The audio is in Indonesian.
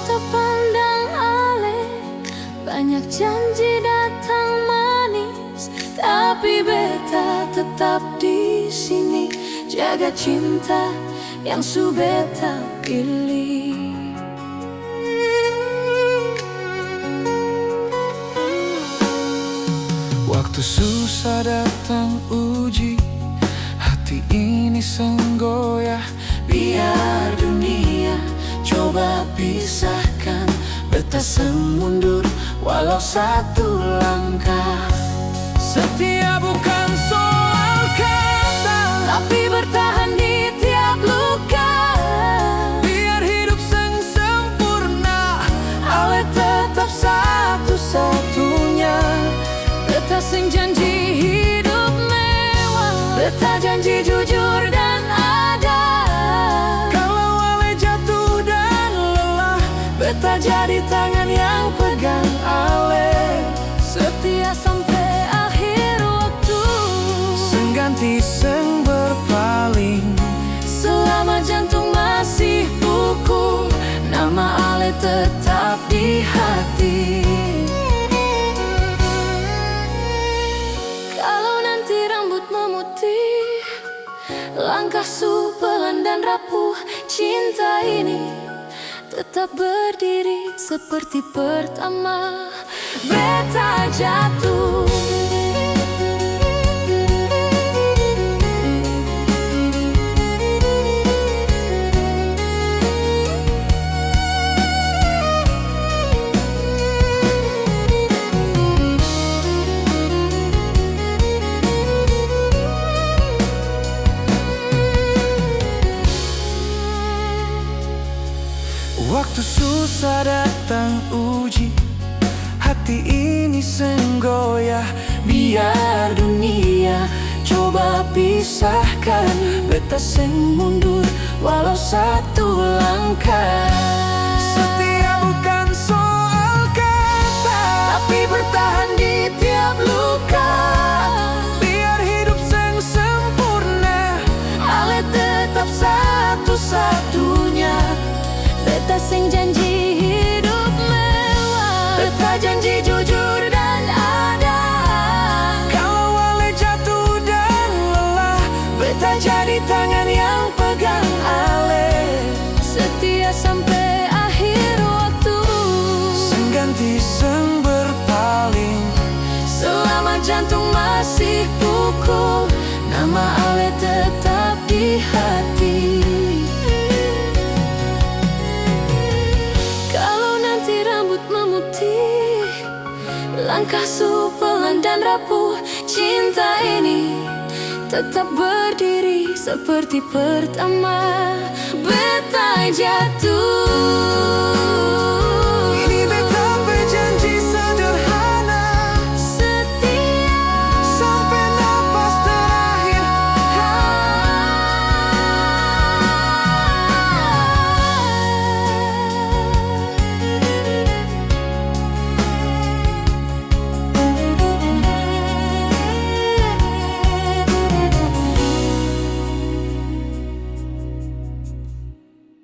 beta pandang ale, banyak janji datang manis, tapi beta tetap di sini, jaga cinta yang su beta pilih. Waktu susah datang uji, hati ini senggoyah. Biar dunia coba pisahkan, beta semundur walau satu langkah. Setia bukan soal kata, tapi bertahan di tiap luka. Biar hidup sempurna, Ale tetap satu-satunya. Beta sing janji hidup mewah, beta janji jujur dan ada. Kalau ale jatuh dan lelah, Beta jadi tangan yang pegang ale, setia sampai akhir waktu. sengganti seng berpaling. Selama jantung masih pukul, nama ale tetap di hati. Kalau nanti rambut memutih, langkah su pelan dan rapuh, cinta ini tetap berdiri seperti pertama beta jatuh. Waktu susah datang uji, hati ini senggoyah. Biar dunia coba pisahkan, beta seng mundur walau satu langkah. Setia bukan soal kata, tapi bertahan di tiap luka. biar hidup sempurna. Ale tetap satu-satunya. Beta sing janji hidup mewah, beta janji jujur dan ada. Kalau ale jatuh dan lelah, Beta jadi tangan yang pegang ale, setia sampai akhir waktu. sengganti seng berpaling. Selama jantung masih pukul, nama ale tetap di hati. Kalau nanti rambut memutih, langkah su pelan dan rapuh, cinta ini tetap berdiri seperti pertama beta jatuh.